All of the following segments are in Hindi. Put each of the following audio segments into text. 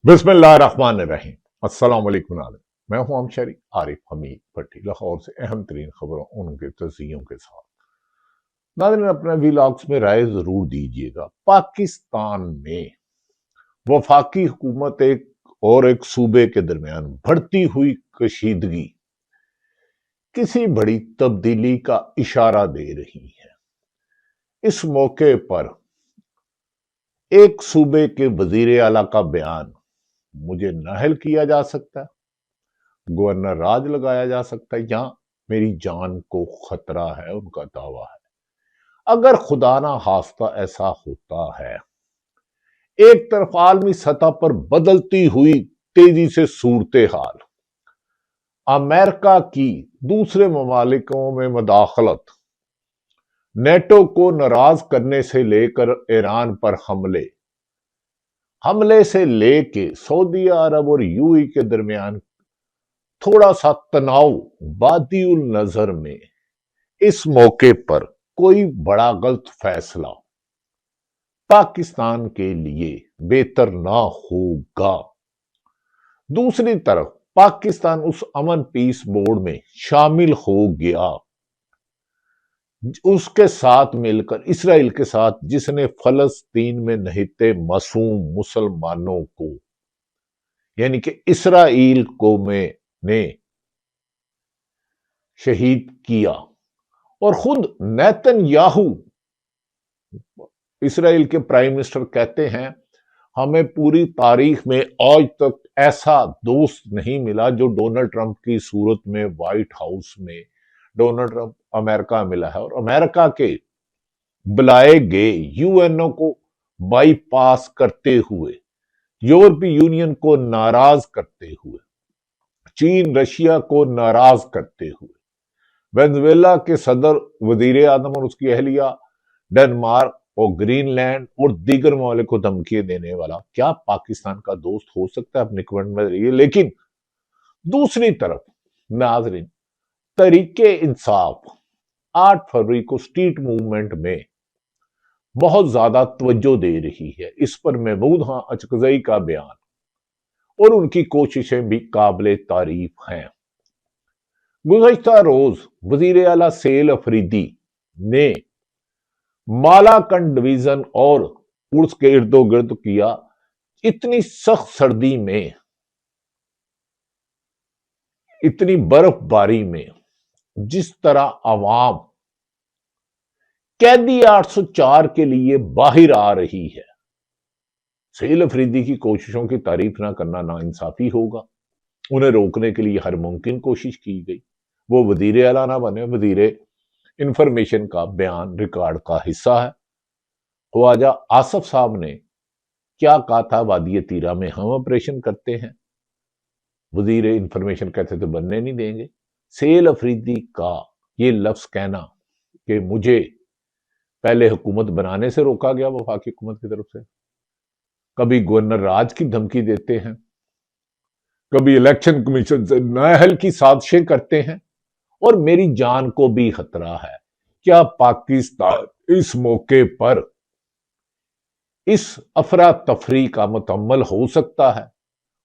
बिस्मिल्लाहिर्रहमानिर्रहीम। अस्सलाम वालेकुम नाज़रीन। मैं हूं अमशरी आरिफ हमीद भट्टी, लाहौर से अहम तरीन खबरों उनके तज़कियों के साथ। नाज़रीन, अपने व्लॉग्स में राय जरूर दीजिएगा। पाकिस्तान में वफाकी हुकूमत एक सूबे के दरमियान बढ़ती हुई कशीदगी किसी बड़ी तब्दीली का इशारा दे रही है। इस मौके पर एक सूबे के वजीर आला का बयान मुझे नाअहल किया जा सकता है, गवर्नर राज लगाया जा सकता है, या मेरी जान को खतरा है, उनका दावा है। अगर खुदा ना खास्ता ऐसा होता है, एक तरफ आलमी सतह पर बदलती हुई तेजी से सूरत हाल, अमेरिका की दूसरे ममालिकों में मदाखलत, नेटो को नाराज करने से लेकर ईरान पर हमले से लेके सऊदी अरब और यूएई के दरमियान थोड़ा सा तनाव बादिउल नजर में, इस मौके पर कोई बड़ा गलत फैसला पाकिस्तान के लिए बेहतर ना होगा। दूसरी तरफ पाकिस्तान उस अमन पीस बोर्ड में शामिल हो गया, उसके साथ मिलकर इसराइल के साथ, जिसने फलस्तीन में निहिते मासूम मुसलमानों को, यानी कि इसराइल को ने शहीद किया। और खुद नेतन्याहू, इसराइल के प्राइम मिनिस्टर, कहते हैं हमें पूरी तारीख में आज तक ऐसा दोस्त नहीं मिला जो डोनाल्ड ट्रंप की सूरत में व्हाइट हाउस में डोनाल्ड ट्रंप अमेरिका मिला है। और अमेरिका के बुलाए गए यूएनओ को बाईपास करते हुए, यूरोपीय यूनियन को नाराज करते हुए, चीन रशिया को नाराज करते हुए, वेनेजुएला के सदर, वजीर आजम और उसकी अहलिया, डेनमार्क और ग्रीनलैंड और दीगर ममालिक को धमकी देने वाला क्या पाकिस्तान का दोस्त हो सकता है? अपने कमेंट में रहिए। लेकिन दूसरी तरफ नाजरीन, तरीके इंसाफ 8 फरवरी को स्ट्रीट मूवमेंट में बहुत ज्यादा तवज्जो दे रही है। इस पर महमूद खां अचकजई का बयान और उनकी कोशिशें भी काबिले तारीफ हैं। गुज़श्ता रोज वजीर आला सेल अफरीदी ने मालाकंड डिवीजन और उर्स के इर्दो गिर्द किया। इतनी सख्त सर्दी में, इतनी बर्फबारी में, जिस तरह आवाम कैदी 804 के लिए बाहर आ रही है, सेल अफरीदी की कोशिशों की तारीफ ना करना नाइंसाफी होगा। उन्हें रोकने के लिए हर मुमकिन कोशिश की गई। वो वजीर आला ना बने, वजीर इंफॉर्मेशन का बयान रिकॉर्ड का हिस्सा है। ख्वाजा आसफ साहब ने क्या कहा था? वादी तीरा में हम ऑपरेशन करते हैं, वजीर इंफॉर्मेशन कहते तो बनने नहीं देंगे। सेल अफरीदी का ये लफ्ज कहना कि मुझे पहले हुकूमत बनाने से रोका गया वफाकी हुकूमत की तरफ से, कभी गवर्नर राज की धमकी देते हैं, कभी इलेक्शन कमीशन से नाअहल की साजिशें करते हैं, और मेरी जान को भी खतरा है। क्या पाकिस्तान इस मौके पर इस अफरा तफरी का मुतम्मल हो सकता है?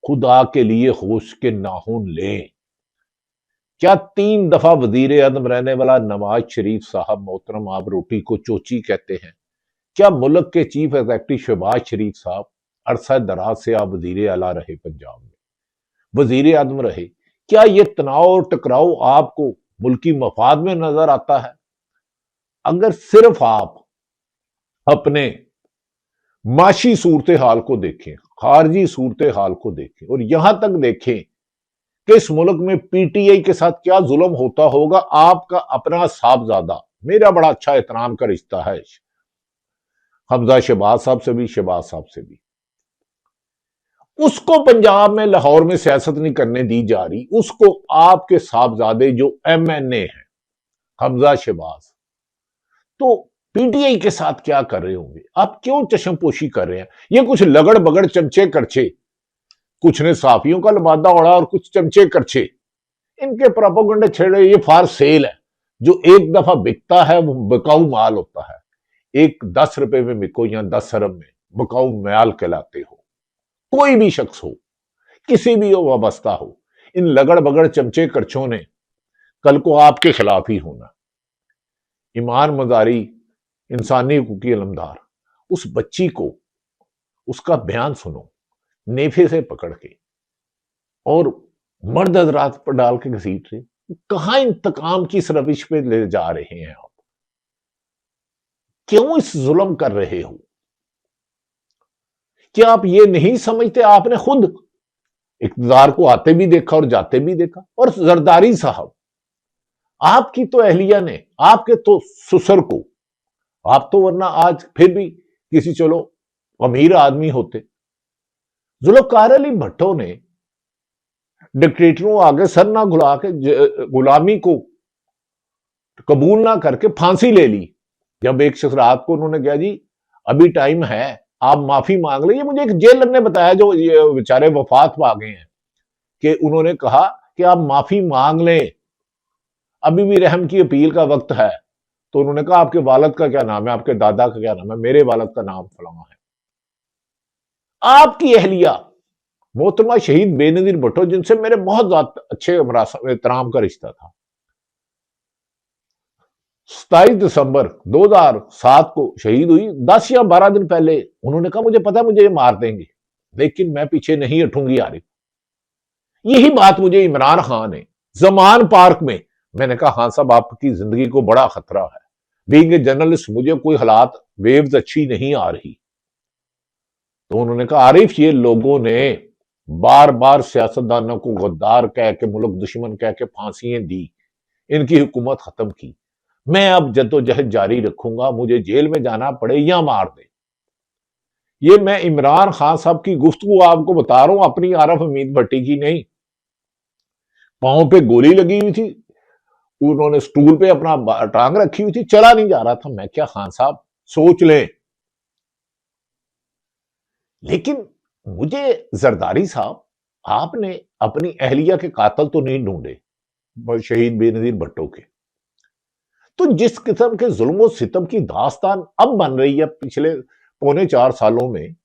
खुदा के लिए होश के नाखून लें। क्या 3 दफा वजीर आजम रहने वाला नवाज शरीफ साहब, मोहतरम, आप रोटी को चोची कहते हैं? क्या मुल्क के चीफ एग्जीक्यूटिव शहबाज शरीफ साहब, अरसा दराज से आप वजीर आला रहे, पंजाब में वजीर आजम रहे, क्या ये तनाव और टकराव आपको मुल्की मफाद में नजर आता है? अगर सिर्फ आप अपने माशी सूरत हाल को देखें, खारजी सूरत हाल को देखें, और यहां तक देखें कि इस मुल्क में पीटीआई के साथ क्या जुल्म होता होगा, आपका अपना साहबजादा, मेरा बड़ा अच्छा एहतराम का रिश्ता है हमजा शहबाज साहब से भी, शहबाज साहब से भी, उसको पंजाब में, लाहौर में सियासत नहीं करने दी जा रही। उसको आपके साहबजादे जो एमएनए हैं, हमजा शहबाज, तो पीटीआई के साथ क्या कर रहे होंगे? आप क्यों चश्मपोशी कर रहे हैं? ये कुछ लगड़ बगड़ चमचे करचे, कुछ ने साफियों का लबादा ओढ़ा और कुछ चमचे करचे इनके प्रोपेगेंडा छेड़े। ये फार सेल है, जो एक दफा बिकता है वो बिकाऊ माल होता है। एक 10 रुपए में बिको या 10 अरब में, बिकाऊ माल कहलाते हो। कोई भी शख्स हो, किसी भी हो वाबस्ता हो, इन लगड़ बगड़ चमचे करचों ने कल को आपके खिलाफ ही होना। ईमान मजारी, इंसानी हुकूकी अलमदार, उस बच्ची को उसका बयान सुनो नेफे से पकड़ के, और मर्द हजरात पर डाल के घसीट रहे। कहां इंतकाम की इस रविश पे ले जा रहे हैं आप? क्यों इस जुल्म कर रहे हो? क्या आप ये नहीं समझते? आपने खुद इक़्तिदार को आते भी देखा और जाते भी देखा। और जरदारी साहब, आपकी तो अहलिया ने, आपके तो ससुर को, आप तो वरना आज फिर भी किसी चलो अमीर आदमी होते। जुल्फ़िकार अली भट्टो ने डिक्टेटरों आगे सर ना घुला के गुलामी को कबूल ना करके फांसी ले ली। जब एक शख्स रात को उन्होंने कहा जी अभी टाइम है, आप माफी मांग ले। ये मुझे एक जेलर ने बताया जो ये बेचारे वफात पा गए हैं, कि उन्होंने कहा कि आप माफी मांग लें, अभी भी रहम की अपील का वक्त है। तो उन्होंने कहा आपके वालिद का क्या नाम है, आपके दादा का क्या नाम है? मेरे वालिद का नाम फलाना है। आपकी अहलिया मोहतरमा शहीद बेनजीर भुट्टो, जिनसे मेरे बहुत ज्यादा अच्छे एहतराम का रिश्ता था, 27 दिसंबर 2007 को शहीद हुई। 10 या 12 दिन पहले उन्होंने कहा मुझे पता है मुझे ये मार देंगे, लेकिन मैं पीछे नहीं हटूंगी आरिफ। यही बात मुझे इमरान खान ने जमान पार्क में, मैंने कहा खान साहब आपकी जिंदगी को बड़ा खतरा है, बीइंग ए जर्नलिस्ट मुझे कोई हालात वेव्स अच्छी नहीं आ रही। तो उन्होंने कहा आरिफ ये लोगों ने बार बार सियासतदानों को गद्दार कह के, मुल्क दुश्मन कह के फांसियां दी, इनकी हुकूमत खत्म की। मैं अब जद्दोजहद जारी रखूंगा, मुझे जेल में जाना पड़े या मार दे। ये मैं इमरान खान साहब की गुफ्तगू आपको बता रहा हूं, अपनी आरफ हमीद भट्टी की नहीं। पांव पे गोली लगी हुई थी, उन्होंने स्टूल पे अपना टांग रखी हुई थी, चला नहीं जा रहा था। मैं क्या खान साहब सोच लें। लेकिन मुझे जरदारी साहब, आपने अपनी अहलिया के कातल तो नहीं ढूंढे शहीद बेनजीर भट्टो के। तो जिस किस्म के जुल्म सितम की दास्तान अब बन रही है पिछले 3.25 सालों में,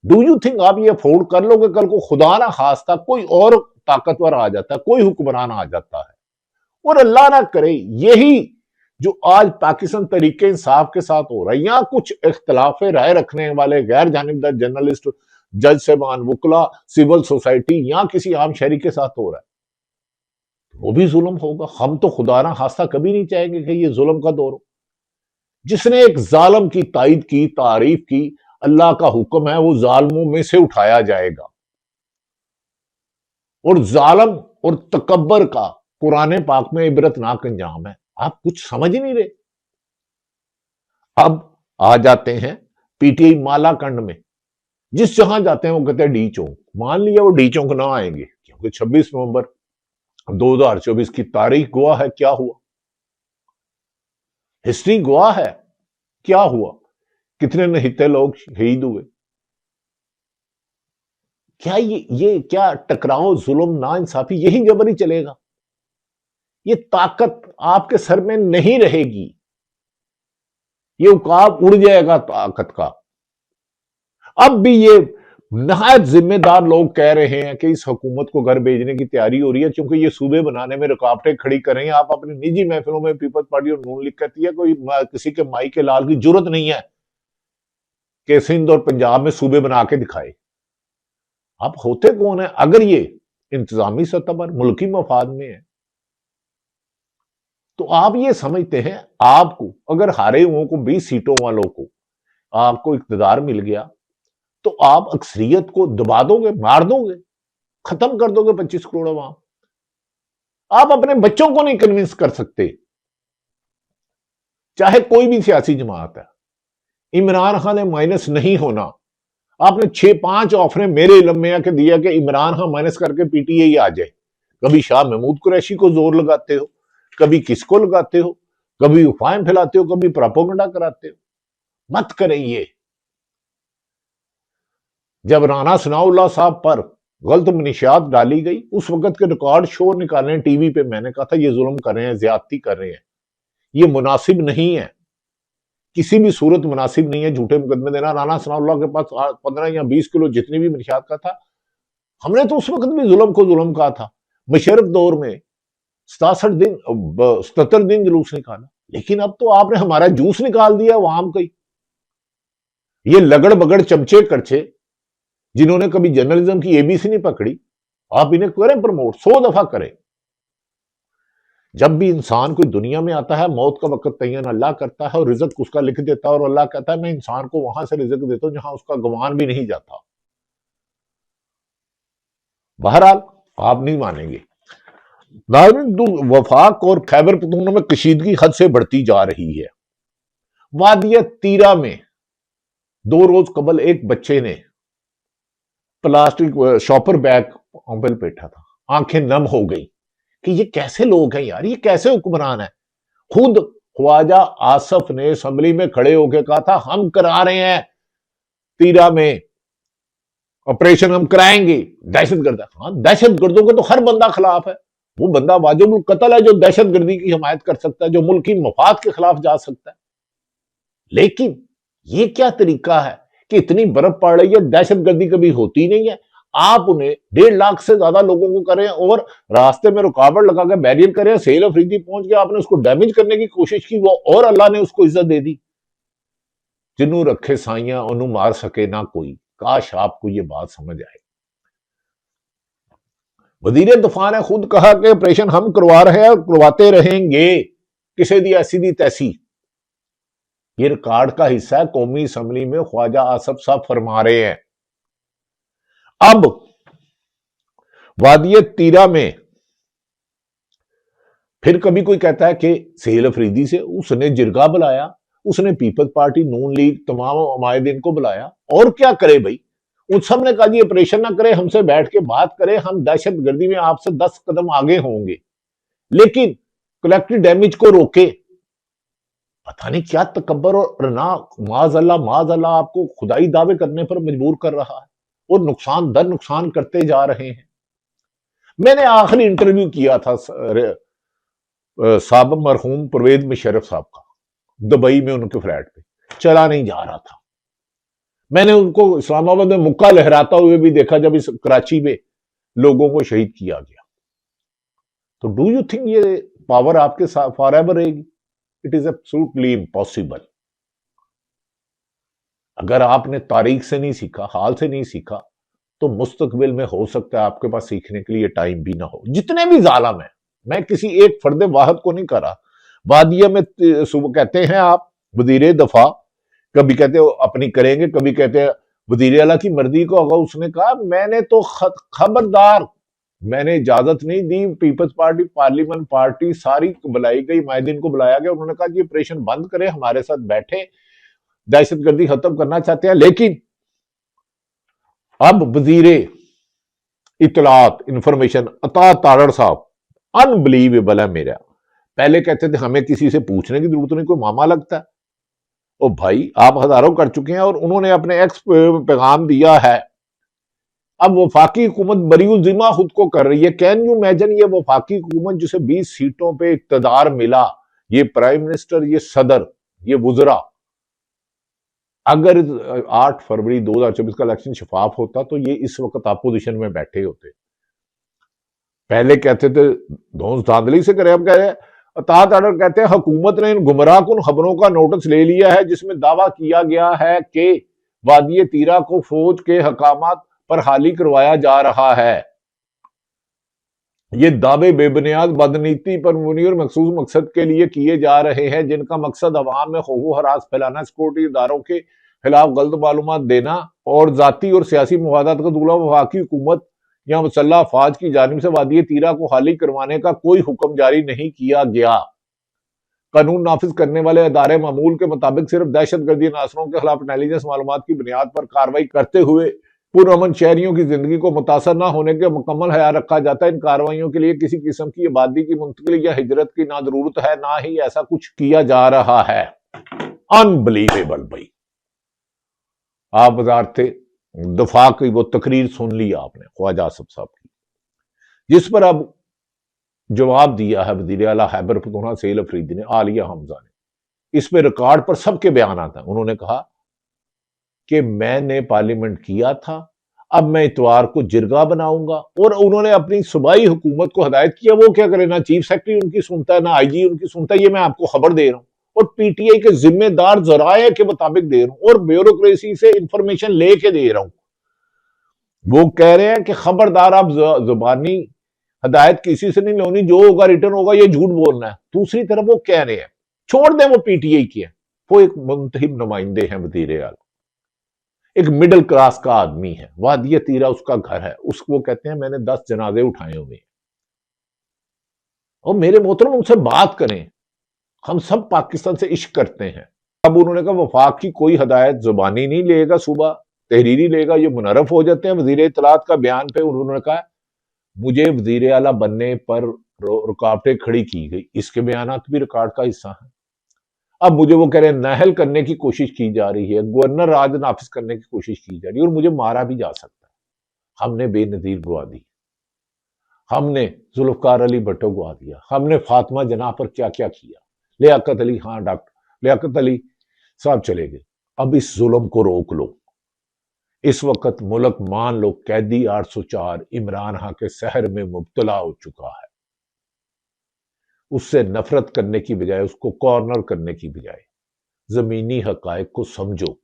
डू यू थिंक आप ये अफोर्ड कर लोगे? कल को खुदा ना खास्ता कोई और ताकतवर आ जाता है, कोई हुक्मरान आ जाता है, और अल्लाह ना करे यही जो आज पाकिस्तान तरीके इंसाफ के साथ हो रहा है, या कुछ इख्तलाफ राय रखने वाले गैर जानिबदार जर्नलिस्ट, जज साहबान, वकला, सिविल सोसाइटी या किसी आम शहरी के साथ हो रहा है, वो भी जुल्म होगा। हम तो खुदा ना खास्ता कभी नहीं चाहेंगे कि ये जुल्म का दौर हो। जिसने एक जालिम की तायद की, तारीफ की, अल्लाह का हुक्म है वो जालिमों में से उठाया जाएगा। और जालिम और तकब्बर का कुरान पाक में इबरतनाक अंजाम है। आप कुछ समझ नहीं रहे। अब आ जाते हैं पीटीआई मालाकंड में, जिस जहां जाते हैं वो कहते हैं डी चौक। मान लिया वो डी चौक ना आएंगे, क्योंकि 26 नवंबर 2024 की तारीख गवाह है क्या हुआ, हिस्ट्री गवाह है क्या हुआ, कितने नहिते लोग शहीद हुए। क्या ये क्या टकराव, जुल्म, ना इंसाफी यही जबरी चलेगा? ये ताकत आपके सर में नहीं रहेगी, ये उकाब उड़ जाएगा ताकत का। अब भी ये नहायत जिम्मेदार लोग कह रहे हैं कि इस हुकूमत को घर भेजने की तैयारी हो रही है, क्योंकि ये सूबे बनाने में रुकावटें खड़ी कर रहे हैं। आप अपनी निजी महफिलों में पीपल्स पार्टी और नून लीग कहती है कोई किसी के माई के लाल की जरूरत नहीं है कि सिंध और पंजाब में सूबे बना के दिखाए। आप होते कौन है अगर ये इंतजामी सतह पर मुल्की मफाद में है? तो आप ये समझते हैं आपको अगर हारे हुओं को 20 सीटों वालों को आपको इक्तदार मिल गया तो आप अक्सरियत को दबा दोगे, मार दोगे, खत्म कर दोगे 25 करोड़ अवाम। आप अपने बच्चों को नहीं कन्विंस कर सकते, चाहे कोई भी सियासी जमात है। इमरान खान ने माइनस नहीं होना। आपने 6-5 ऑफरें मेरे इल्म में आके दिया कि इमरान खान माइनस करके पीटीआई आ जाए। कभी शाह महमूद कुरैशी को जोर लगाते हो, कभी किसको लगाते हो, कभी अफवाहें फैलाते हो, कभी प्रोपेगेंडा कराते हो। मत करें ये। जब राना सनाउल्लाह साहब पर गलत मनीशियात डाली गई, उस वक्त के रिकॉर्ड शो निकाले टीवी पे, मैंने कहा था ये जुल्म कर रहे हैं, ज्यादती कर रहे हैं, ये मुनासिब नहीं है। किसी भी सूरत मुनासिब नहीं है झूठे मुकदमे देना। राना सनाउल्लाह के पास 15 या 20 किलो जितनी भी मंशियात का था, हमने तो उस वक्त भी जुल्म को जुल्म कहा था। मुशर्रफ दौर में 77 दिन जुलूस निकाला, लेकिन अब तो आपने हमारा जूस निकाल दिया वाम का ही। ये लगड़ बगड़ चमचे करचे जिन्होंने कभी जर्नलिज्म की एबीसी नहीं पकड़ी, आप इन्हें करें प्रमोट, 100 दफा करें। जब भी इंसान कोई दुनिया में आता है, मौत का वक्त तयन अल्लाह करता है और रिज़्क उसका लिख देता है, और अल्लाह कहता है मैं इंसान को वहां से रिज़्क देता हूं जहां उसका गुमान भी नहीं जाता। बहरहाल आप नहीं मानेंगे, वफाक और खैबर पख्तूनख्वा में कशीदगी हद से बढ़ती जा रही है। वादिया तीरा में 2 रोज कबल एक बच्चे ने प्लास्टिक शॉपर बैग पे बैठा था, आंखें नम हो गई कि ये कैसे लोग हैं यार, ये कैसे हुक्मरान है। खुद ख्वाजा आसफ ने असेंबली में खड़े होकर कहा था हम करा रहे हैं तीरा में ऑपरेशन, हम कराएंगे दहशतगर्द। हाँ, दहशतगर्दों के तो हर बंदा खिलाफ है। वो बंदा वाजिबुल कत्ल है जो दहशतगर्दी की हिमायत कर सकता है, जो मुल्क की मफाद के खिलाफ जा सकता है। लेकिन ये क्या तरीका है कि इतनी बर्फ पड़ रही है, दहशतगर्दी कभी होती नहीं है, आप उन्हें 1.5 लाख से ज्यादा लोगों को करें और रास्ते में रुकावट लगा के बैरियर करें। सेल अफरीदी पहुंच गया, आपने उसको डैमेज करने की कोशिश की, वो और अल्लाह ने उसको इज्जत दे दी। जिन्हों रखे साइयां उन्हों मार सके ना कोई। काश आपको ये बात समझ आए। वजीर दफा ने खुद कहा कि ऑपरेशन हम करवा रहे हैं और करवाते रहेंगे, किसी दी ऐसी दी तैसी। ये रिकॉर्ड का हिस्सा है, कौमी असेंबली में ख्वाजा आसफ साहब फरमा रहे हैं। अब वादिय तीरा में फिर कभी कोई कहता है कि सेल अफरीदी से उसने जिरगा बुलाया, उसने पीपल्स पार्टी, नून लीग, तमाम अमायदीन को बुलाया, और क्या करे भाई। उन सब ने कहा जी ऑपरेशन ना करे, हमसे बैठ के बात करें, हम दहशतगर्दी में आपसे 10 कदम आगे होंगे, लेकिन कलेक्टिव डैमेज को रोके। पता नहीं क्या तकब्बर और ना माज अल्लाह आपको खुदाई दावे करने पर मजबूर कर रहा है और नुकसान दर नुकसान करते जा रहे हैं। मैंने आखिरी इंटरव्यू किया था साहब मरहूम परवेज मुशर्रफ साहब का, दुबई में उनके फ्लैट पे, चला नहीं जा रहा था। मैंने उनको इस्लामाबाद में मुक्का लहराता हुए भी देखा जब इस कराची में लोगों को शहीद किया गया। तो डू यू थिंक ये पावर आपके साथ फॉर एवर रहेगी? It is absolutely impossible. अगर आपने तारीख से नहीं सीखा, हाल से नहीं सीखा, तो मुस्तकबिल में हो सकता है आपके पास सीखने के लिए टाइम भी ना हो। जितने भी जालिम है, मैं किसी एक फर्द वाहिद को नहीं कर रहा। वादिया में सुबह कहते हैं आप वजीर दफा, कभी कहते हो अपनी करेंगे, कभी कहते हैं वजीर आला की मर्जी को होगा। उसने कहा मैंने तो खबरदार, मैंने इजाजत नहीं दी। पीपल्स पार्टी, पार्लियामेंट पार्टी सारी बुलाई गई, माहिदीन को बुलाया गया। उन्होंने कहा कि ऑपरेशन बंद करें, हमारे साथ बैठे, दहशतगर्दी खत्म करना चाहते हैं। लेकिन अब वजीरे इतलात इंफॉर्मेशन अता तारड़ साहब अनबिलीवेबल है मेरा। पहले कहते थे हमें किसी से पूछने की जरूरत नहीं, कोई मामा लगता है। ओ भाई, आप हजारों कर चुके हैं और उन्होंने अपने एक्स पैगाम दिया है। अब वफाकी हुकूमत बरीउल जिम्मा खुद को कर रही है। कैन यू इमेजिन, ये वफाकी हुकूमत जिसे 20 सीटों पे इक्तदार मिला, ये प्राइम मिनिस्टर, ये सदर, ये वुजरा, अगर 8 फरवरी 2024 का इलेक्शन शफाफ होता तो ये इस वक्त अपोजिशन में बैठे होते। पहले कहते थे धौंस धांधली से करे, अब कह रहे अतात आर्डर कहते हैं हुकूमत ने इन गुमराह कुन खबरों का नोटिस ले लिया है जिसमें दावा किया गया है कि वादिये तीरा को फौज के हकामात पर हाली करवाया जा रहा है। ये दावे बेबुनियाद बदनीति पर मुबनी और मखसूस मकसद के लिए किए जा रहे हैं, जिनका मकसद अवाम में खौफ हरास फैलाना, सिक्योरिटी इदारों के खिलाफ गलत मालूमात देना और जाती और सियासी मफादात का दूल्हा। वफाकी हुकूमत या मुसल्लह अफवाज की जानिब से वादिये तीरा को खाली करवाने का कोई हुक्म जारी नहीं किया गया। कानून नाफिज करने वाले अदारे मामूल के मुताबिक सिर्फ दहशतगर्दी नासरों के खिलाफ इंटेलिजेंस मालूमात की बुनियाद पर कार्रवाई करते हुए पुरअमन शहरियों की जिंदगी को मुतासर न होने के मुकम्मल ख्याल रखा जाता है। इन कार्रवाइयों के लिए किसी किस्म की आबादी की मुंतकिली या हिजरत की ना जरूरत है, ना ही ऐसा कुछ किया जा रहा है। अनबिलीवेबल भाई। आप वजारत दफा की वो तकरीर सुन ली आपने ख्वाजा आसफ साहब की, जिस पर अब जवाब दिया है वजीर आला खैबर पख्तूनख्वा सेल अफरीदी ने, आलिया हमजा ने। इसमें रिकॉर्ड पर सबके बयान आता है। उन्होंने कहा कि मैंने पार्लियामेंट किया था, अब मैं इतवार को जिरगा बनाऊंगा। और उन्होंने अपनी सूबाई हुकूमत को हिदायत किया, वो क्या करे, ना चीफ सेक्रेटरी उनकी सुनता है, ना आईजी उनकी सुनता है। ये मैं आपको खबर दे रहा हूं और पीटीआई के जिम्मेदार जराये के मुताबिक दे रहा हूं और ब्यूरोक्रेसी से इंफॉर्मेशन लेके दे रहा हूं। वो कह रहे हैं कि खबरदार आप जुबानी हिदायत किसी से नहीं लेनी, जो होगा रिटर्न होगा, ये झूठ बोलना है। दूसरी तरफ वो कह रहे हैं, छोड़ दें वो पीटीआई की है, वो एक मुंतहिब नुमाइंदे हैं वजीर आला, एक मिडिल क्लास का आदमी है, वादिया तीरा उसका घर है, उसको कहते हैं मैंने 10 जनाजे उठाए हुए। और मेरे मोहतरम उनसे बात करें, हम सब पाकिस्तान से इश्क करते हैं। अब उन्होंने कहा वफाक की कोई हिदायत जुबानी नहीं लेगा, सुबह तहरीरी लेगा, ये मुनरफ हो जाते हैं। वजीर इत्तलात का बयान पे उन्होंने कहा मुझे वजीर आला बनने पर रुकावटें खड़ी की गई, इसके बयान भी रिकॉर्ड का हिस्सा है। अब मुझे वो कह रहे हैं नाहल करने की कोशिश की जा रही है, गवर्नर राज नाफिज करने की कोशिश की जा रही है और मुझे मारा भी जा सकता है। हमने बेनजीर गवा दी, हमने जुल्फकार अली भट्टो गवा दिया, हमने फातिमा जना पर क्या क्या किया, लियाकत अली, हाँ डॉक्टर लियाकत अली साहब चले गए। अब इस जुल्म को रोक लो। इस वक्त मुल्क मान लो कैदी 804 इमरान खां के सहर में मुब्तला हो चुका है। उससे नफरत करने की बजाय, उसको कॉर्नर करने की बजाय जमीनी हकायक को समझो।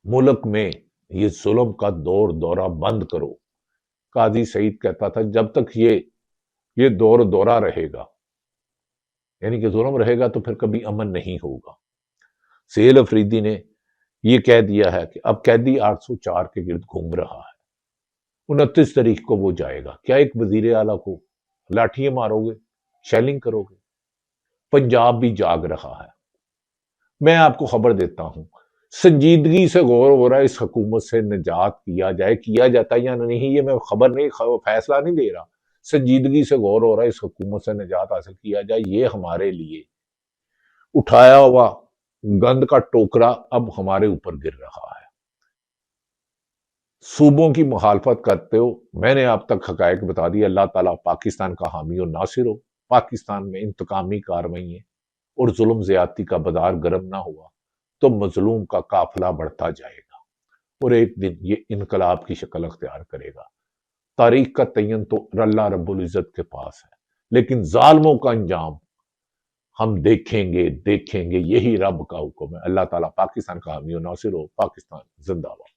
मुल्क में ये जुल्म का दौर दौरा बंद करो। काजी सईद कहता था जब तक ये दौर दौरा रहेगा, यानी कि जुल्म रहेगा, तो फिर कभी अमन नहीं होगा। सेल अफरीदी ने यह कह दिया है कि अब कैदी 804 के गिर्द घूम रहा है। 29 तारीख को वो जाएगा। क्या एक वजीर आला को लाठियां मारोगे, शेलिंग करोगे? पंजाब भी जाग रहा है। मैं आपको खबर देता हूं, संजीदगी से गौर हो रहा है, इस हुकूमत से निजात किया जाता है या नहीं, ये मैं खबर नहीं, फैसला नहीं दे रहा। संजीदगी से गौर हो रहा है, इस हुकूमत से निजात हासिल किया जाए। ये हमारे लिए उठाया हुआ गंद का टोकरा अब हमारे ऊपर गिर रहा है। सूबों की मुखालफत करते हो, मैंने आप तक हकायक बता दिया। अल्लाह ताला पाकिस्तान का हामी और नासिर हो। पाकिस्तान में इंतकामी कार्रवाई और जुल्म ज्यादती का बाजार गर्म ना हुआ तो मजलूम का काफिला बढ़ता जाएगा और एक दिन ये इनकलाब की शक्ल अख्तियार करेगा। तारीख का तयन तो अल्लाह रब्बुल इज्जत के पास है, लेकिन जालिमों का अंजाम हम देखेंगे। यही रब का हुक्म है। अल्लाह ताला पाकिस्तान का हामी और नासिर हो। पाकिस्तान जिंदाबाद।